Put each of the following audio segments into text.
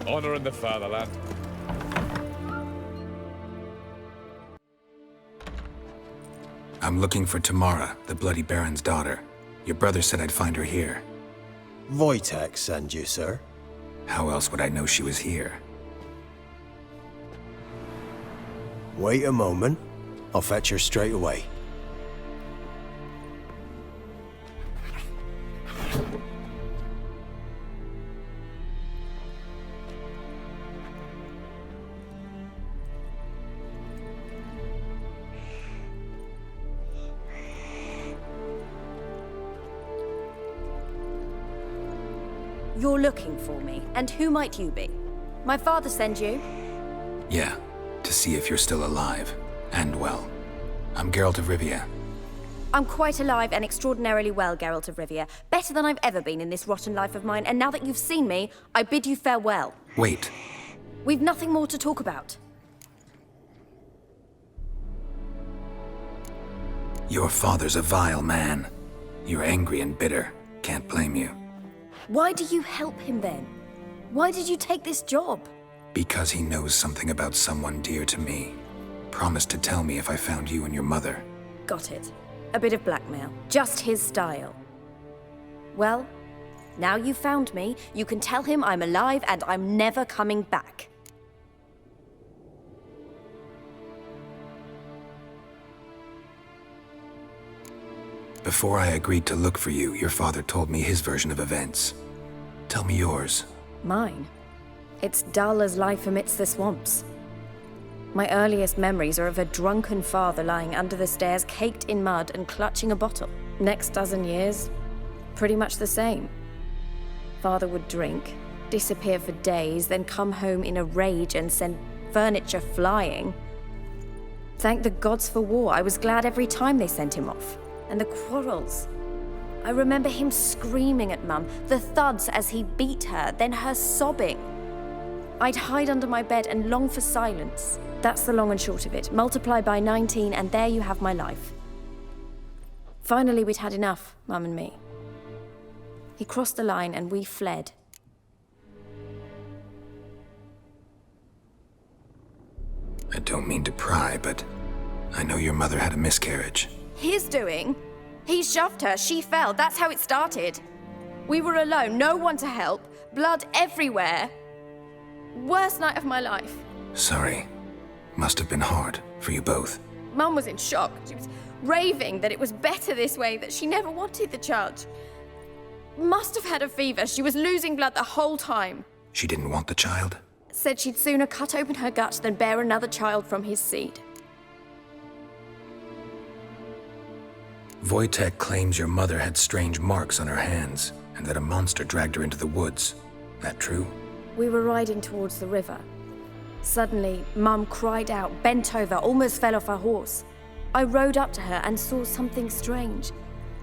Honouring the fatherland. I'm looking for Tamara, the Bloody Baron's daughter. Your brother said I'd find her here. Wojtek send you, sir. How else would I know she was here? Wait a moment. I'll fetch her straight away. You're looking for me, and who might you be? My father send you? Yeah, to see if you're still alive. And well. I'm Geralt of Rivia. I'm quite alive and extraordinarily well, Geralt of Rivia. Better than I've ever been in this rotten life of mine, and now that you've seen me, I bid you farewell. Wait. We've nothing more to talk about. Your father's a vile man. You're angry and bitter. Can't blame you. Why do you help him then? Why did you take this job? Because he knows something about someone dear to me. Promised to tell me if I found you and your mother. Got it. A bit of blackmail. Just his style. Well, now you've found me, you can tell him I'm alive and I'm never coming back. Before I agreed to look for you, your father told me his version of events. Tell me yours. Mine? It's dull as life amidst the swamps. My earliest memories are of a drunken father lying under the stairs, caked in mud and clutching a bottle. Next dozen years, pretty much the same. Father would drink, disappear for days, then come home in a rage and send furniture flying. Thank the gods for war. I was glad every time they sent him off. And the quarrels. I remember him screaming at Mum, the thuds as he beat her, then her sobbing. I'd hide under my bed and long for silence. That's the long and short of it. Multiply by 19 and there you have my life. Finally, we'd had enough, Mum and me. He crossed the line and we fled. I don't mean to pry, but I know your mother had a miscarriage. His doing? He shoved her, she fell, that's how it started. We were alone, no one to help, blood everywhere. Worst night of my life. Sorry. Must have been hard for you both. Mum was in shock. She was raving that it was better this way, that she never wanted the child. Must have had a fever, she was losing blood the whole time. She didn't want the child? Said she'd sooner cut open her gut than bear another child from his seed. Wojtek claims your mother had strange marks on her hands, and that a monster dragged her into the woods. That true? We were riding towards the river. Suddenly, Mum cried out, bent over, almost fell off her horse. I rode up to her and saw something strange.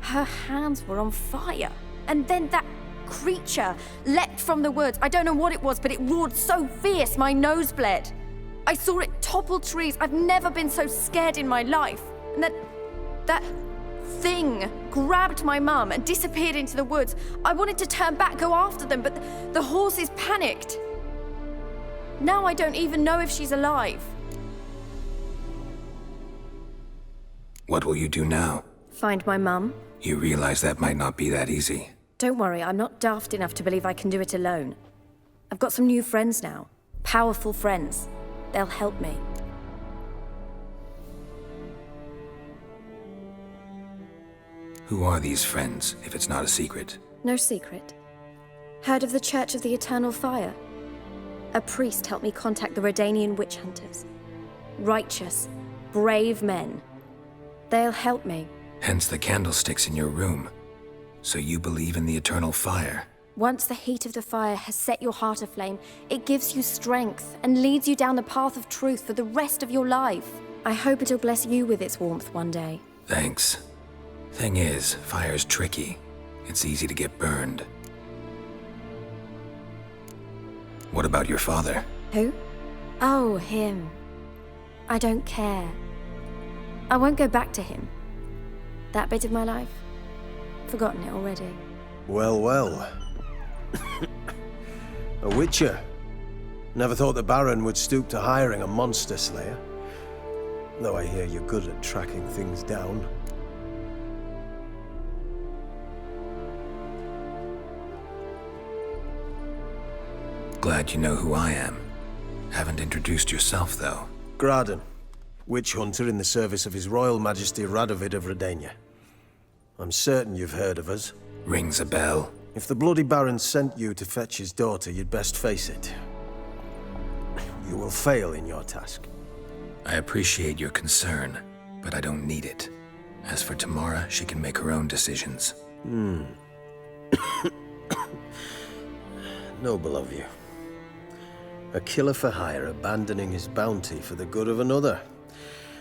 Her hands were on fire. And then that creature leapt from the woods. I don't know what it was, but it roared so fierce my nose bled. I saw it topple trees. I've never been so scared in my life. And then that thing grabbed my mum and disappeared into the woods. I wanted to turn back, go after them, but the horses panicked. Now I don't even know if she's alive. What will you do now? Find my mum. You realize that might not be that easy. Don't worry, I'm not daft enough to believe I can do it alone. I've got some new friends now. Powerful friends. They'll help me. Who are these friends, if it's not a secret? No secret. Heard of the Church of the Eternal Fire? A priest helped me contact the Redanian witch hunters. Righteous, brave men. They'll help me. Hence the candlesticks in your room. So you believe in the eternal fire? Once the heat of the fire has set your heart aflame, it gives you strength and leads you down the path of truth for the rest of your life. I hope it'll bless you with its warmth one day. Thanks. Thing is, fire's tricky. It's easy to get burned. What about your father? Who? Oh, him. I don't care. I won't go back to him. That bit of my life? Forgotten it already. Well, well. A witcher. Never thought the Baron would stoop to hiring a monster slayer. Though I hear you're good at tracking things down. Glad you know who I am. Haven't introduced yourself, though. Graden, witch hunter in the service of His Royal Majesty Radovid of Redania. I'm certain you've heard of us. Rings a bell. If the Bloody Baron sent you to fetch his daughter, you'd best face it. You will fail in your task. I appreciate your concern, but I don't need it. As for Tamara, she can make her own decisions. Noble of you. A killer for hire abandoning his bounty for the good of another.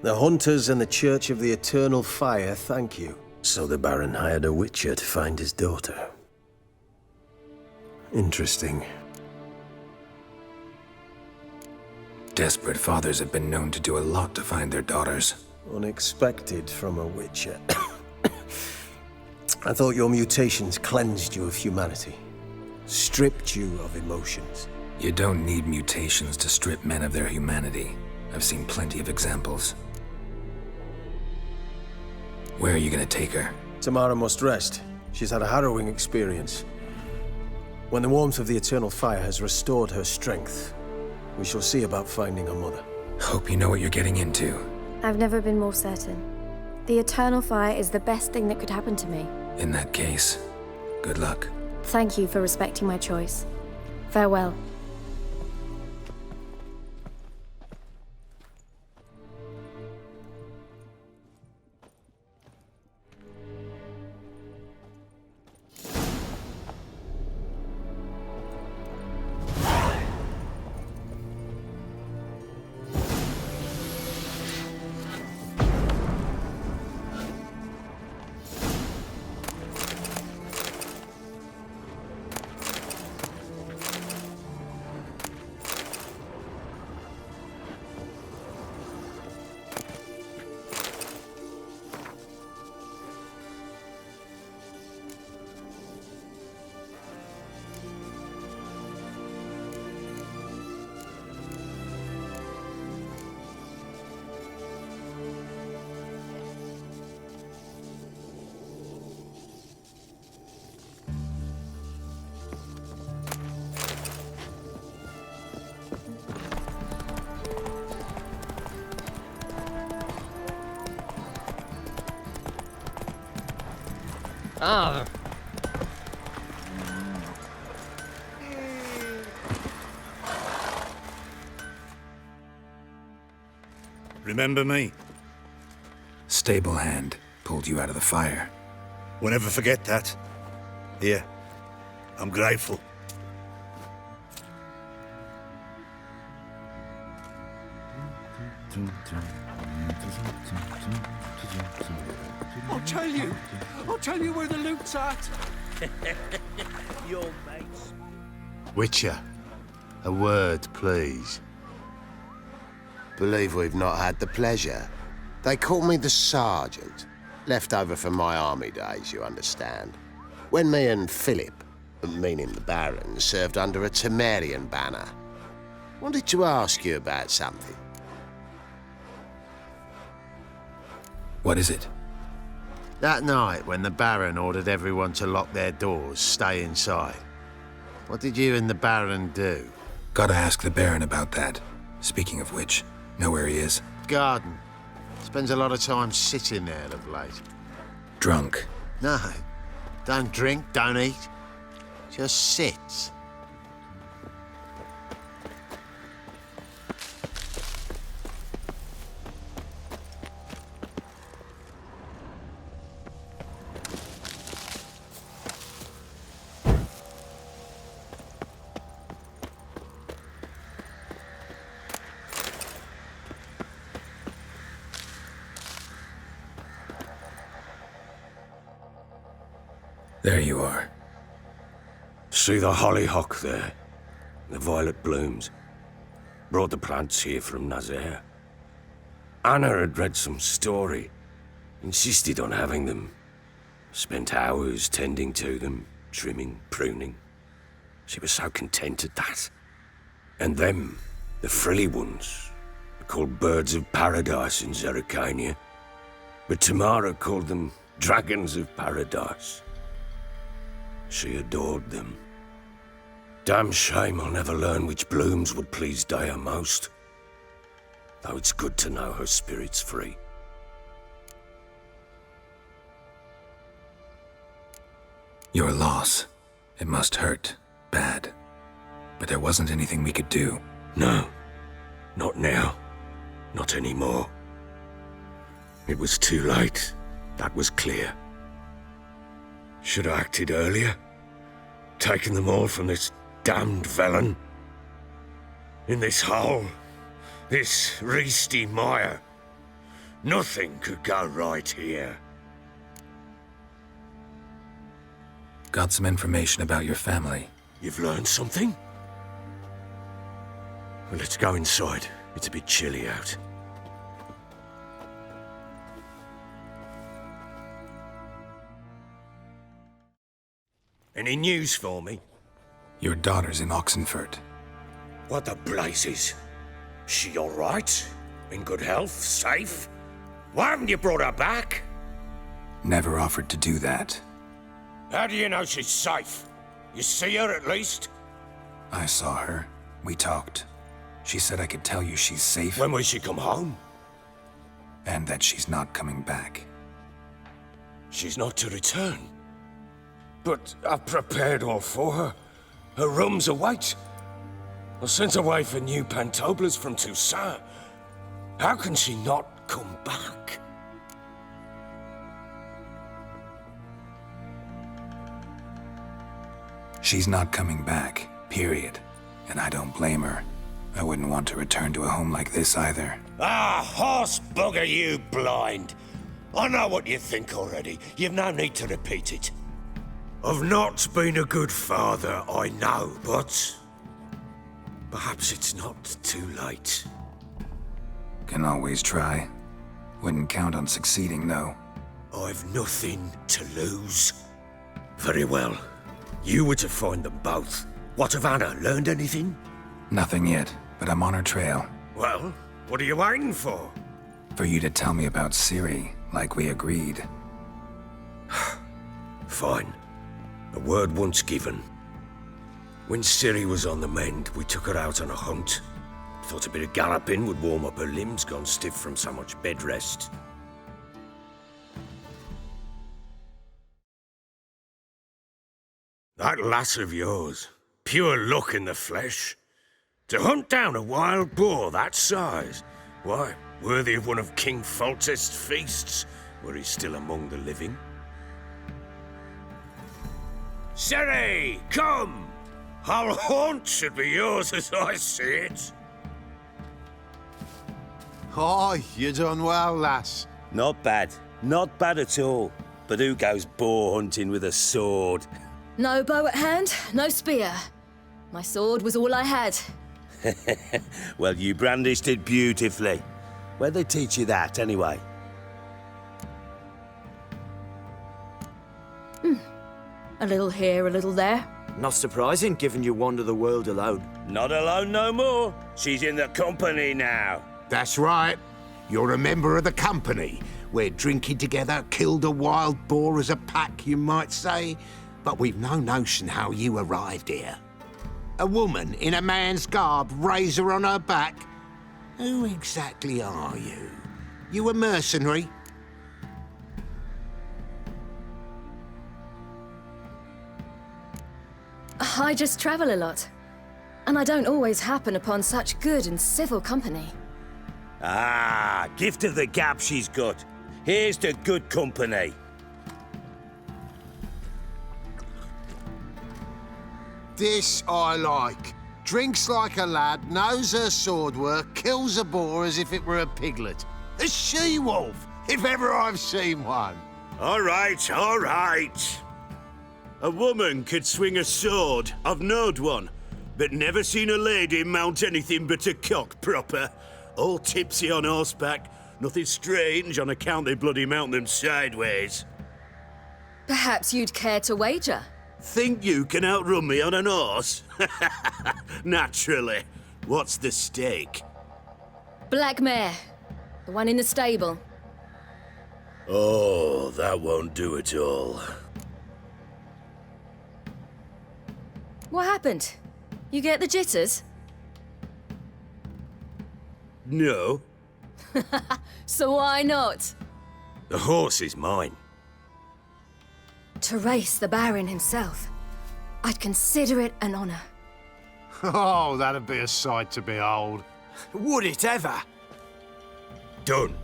The hunters and the Church of the Eternal Fire thank you. So the Baron hired a witcher to find his daughter. Interesting. Desperate fathers have been known to do a lot to find their daughters. Unexpected from a witcher. I thought your mutations cleansed you of humanity. Stripped you of emotions. You don't need mutations to strip men of their humanity. I've seen plenty of examples. Where are you gonna take her? Tamara must rest. She's had a harrowing experience. When the warmth of the Eternal Fire has restored her strength, we shall see about finding her mother. Hope you know what you're getting into. I've never been more certain. The Eternal Fire is the best thing that could happen to me. In that case, good luck. Thank you for respecting my choice. Farewell. Ah. Remember me? Stable hand pulled you out of the fire. We'll never forget that. Here, I'm grateful. I'll tell you where the loot's at. Your mates. Witcher, a word, please. Believe we've not had the pleasure. They call me the Sergeant. Left over from my army days, you understand. When me and Philip, meaning the Baron, served under a Temerian banner. Wanted to ask you about something. What is it? That night when the Baron ordered everyone to lock their doors, stay inside. What did you and the Baron do? Gotta ask the Baron about that. Speaking of which, know where he is? Garden. Spends a lot of time sitting there of late. Drunk. No. Don't drink, don't eat. Just sits. There you are. See the hollyhock there? The violet blooms. Brought the plants here from Nazaire. Anna had read some story. Insisted on having them. Spent hours tending to them, trimming, pruning. She was so content at that. And them, the frilly ones, are called birds of paradise in Zerrikania. But Tamara called them dragons of paradise. She adored them. Damn shame I'll never learn which blooms would please Dea most. Though it's good to know her spirit's free. Your loss. It must hurt. Bad. But there wasn't anything we could do. No. Not now. Not anymore. It was too late. That was clear. Should have acted earlier. Taken them all from this damned felon. In this hole. This reesty mire. Nothing could go right here. Got some information about your family. You've learned something? Well, let's go inside. It's a bit chilly out. Any news for me? Your daughter's in Oxenfurt. What the blazes? She all right? In good health? Safe? Why haven't you brought her back? Never offered to do that. How do you know she's safe? You see her at least? I saw her. We talked. She said I could tell you she's safe. When will she come home? And that she's not coming back. She's not to return. But I've prepared all for her. Her room's await. I sent away for new pantoblas from Toussaint. How can she not come back? She's not coming back, period. And I don't blame her. I wouldn't want to return to a home like this either. Ah, horse bugger you blind. I know what you think already. You've no need to repeat it. I've not been a good father, I know, but perhaps it's not too late. Can always try. Wouldn't count on succeeding, though. I've nothing to lose. Very well. You were to find them both. What of Anna? Learned anything? Nothing yet, but I'm on her trail. Well, what are you waiting for? For you to tell me about Ciri, like we agreed. Fine. A word once given. When Ciri was on the mend, we took her out on a hunt. Thought a bit of galloping would warm up her limbs, gone stiff from so much bed rest. That lass of yours, pure luck in the flesh. To hunt down a wild boar that size, why, worthy of one of King Foltest's feasts, were he still among the living. Ciri, come! Whole haunt should be yours as I see it. Oh, you done well, lass. Not bad. Not bad at all. But who goes boar hunting with a sword? No bow at hand, no spear. My sword was all I had. Well, you brandished it beautifully. Where'd they teach you that, anyway? A little here, a little there. Not surprising, given you wander the world alone. Not alone no more. She's in the company now. That's right. You're a member of the company. We're drinking together, killed a wild boar as a pack, you might say. But we've no notion how you arrived here. A woman in a man's garb, razor on her back. Who exactly are you? You a mercenary? I just travel a lot. And I don't always happen upon such good and civil company. Ah, gift of the gab she's got. Here's to good company. This I like. Drinks like a lad, knows her sword work, kills a boar as if it were a piglet. A she-wolf, if ever I've seen one. All right, all right. A woman could swing a sword. I've knowed one. But never seen a lady mount anything but a cock proper. All tipsy on horseback. Nothing strange on account they bloody mount them sideways. Perhaps you'd care to wager? Think you can outrun me on an horse? Naturally. What's the stake? Black mare. The one in the stable. Oh, that won't do it all. What happened? You get the jitters? No. So why not? The horse is mine. To race the Baron himself. I'd consider it an honor. Oh, that'd be a sight to behold. Would it ever? Done.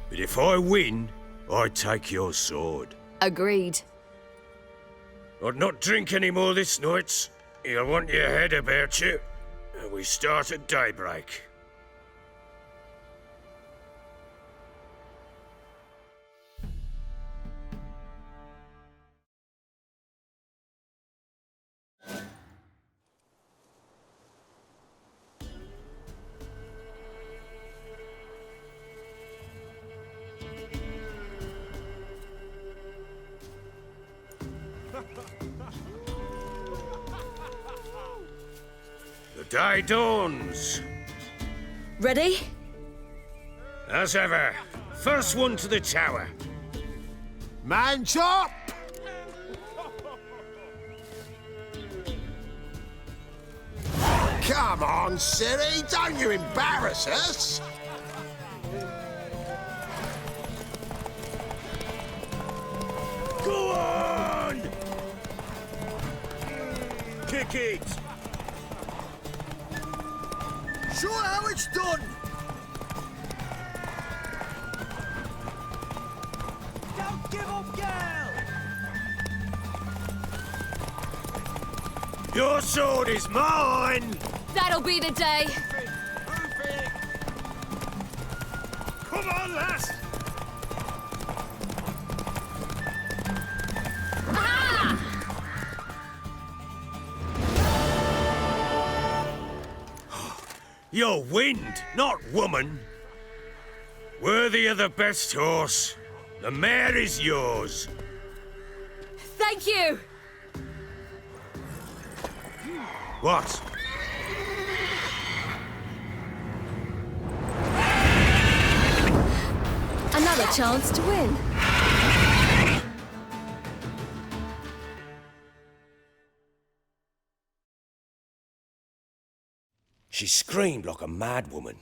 But if I win, I take your sword. Agreed. I'd not drink any more this night. You'll want your head about you. And we start at daybreak. The day dawns. Ready? As ever, first one to the tower. Man chop! Come on, Ciri, don't you embarrass us! Go on! Kick it! Show how it's done! Don't give up, girl! Your sword is mine! That'll be the day. Come on, lass! You're wind, not woman. Worthy of the best horse. The mare is yours. Thank you! What? Another chance to win. She screamed like a mad woman.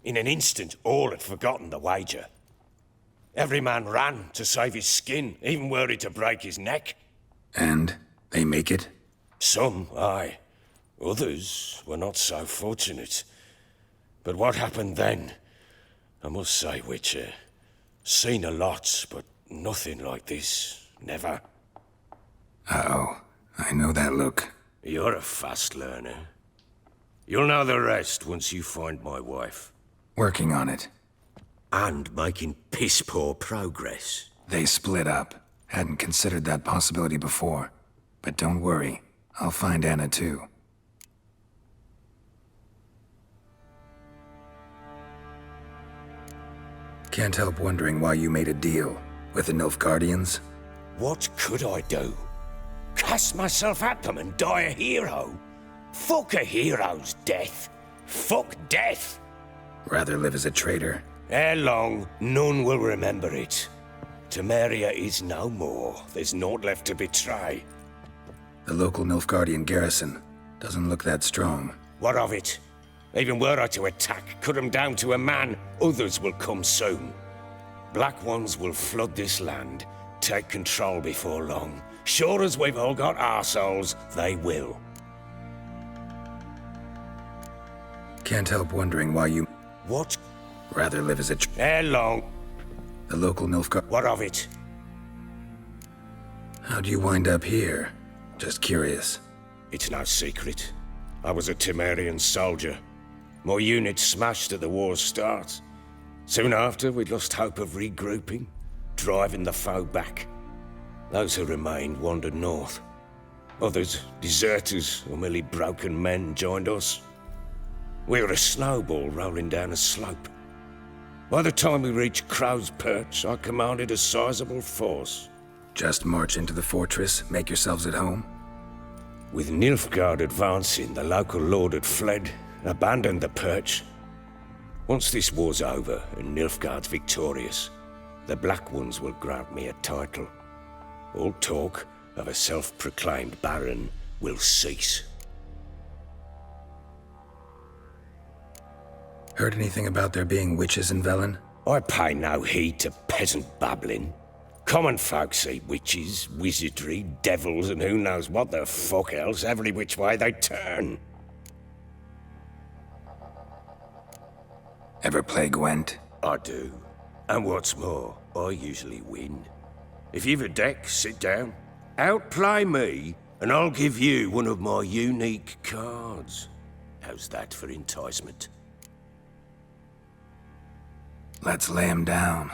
In an instant, all had forgotten the wager. Every man ran to save his skin, even were he to break his neck. And they make it? Some, aye. Others were not so fortunate. But what happened then? I must say, Witcher, seen a lot, but nothing like this. Never. Uh-oh. I know that look. You're a fast learner. You'll know the rest once you find my wife. Working on it. And making piss-poor progress. They split up. Hadn't considered that possibility before. But don't worry. I'll find Anna too. Can't help wondering why you made a deal with the Nilfgaardians. What could I do? Cast myself at them and die a hero? Fuck a hero's death. Fuck death. Rather live as a traitor. Ere long, none will remember it. Temeria is no more. There's naught left to betray. The local Nilfgaardian garrison doesn't look that strong. What of it? Even were I to attack, cut them down to a man, others will come soon. Black ones will flood this land, take control before long. Sure as we've all got arseholes, they will. Can't help wondering why you... What? Rather live as a... Ere long. The local Nilfgaard... What of it? How'd you wind up here? Just curious. It's no secret. I was a Temerian soldier. My unit smashed at the war's start. Soon after, we'd lost hope of regrouping, driving the foe back. Those who remained wandered north. Others, deserters or merely broken men, joined us. We were a snowball rolling down a slope. By the time we reached Crow's Perch, I commanded a sizable force. Just march into the fortress, make yourselves at home? With Nilfgaard advancing, the local lord had fled, abandon the perch. Once this war's over and Nilfgaard's victorious, the Black Ones will grant me a title. All talk of a self-proclaimed Baron will cease. Heard anything about there being witches in Velen? I pay no heed to peasant babbling. Common folk see witches, wizardry, devils, and who knows what the fuck else every which way they turn. Ever play Gwent? I do. And what's more, I usually win. If you've a deck, sit down. Outplay me, and I'll give you one of my unique cards. How's that for enticement? Let's lay him down.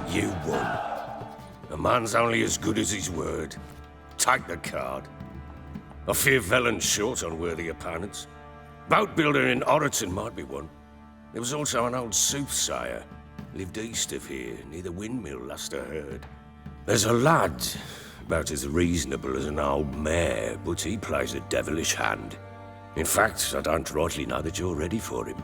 You won. A man's only as good as his word. Take the card. I fear Velen's short on worthy opponents. Boat builder in Oroton might be one. There was also an old soothsayer. Lived east of here, near the windmill, last I heard. There's a lad, about as reasonable as an old mare, but he plays a devilish hand. In fact, I don't rightly know that you're ready for him.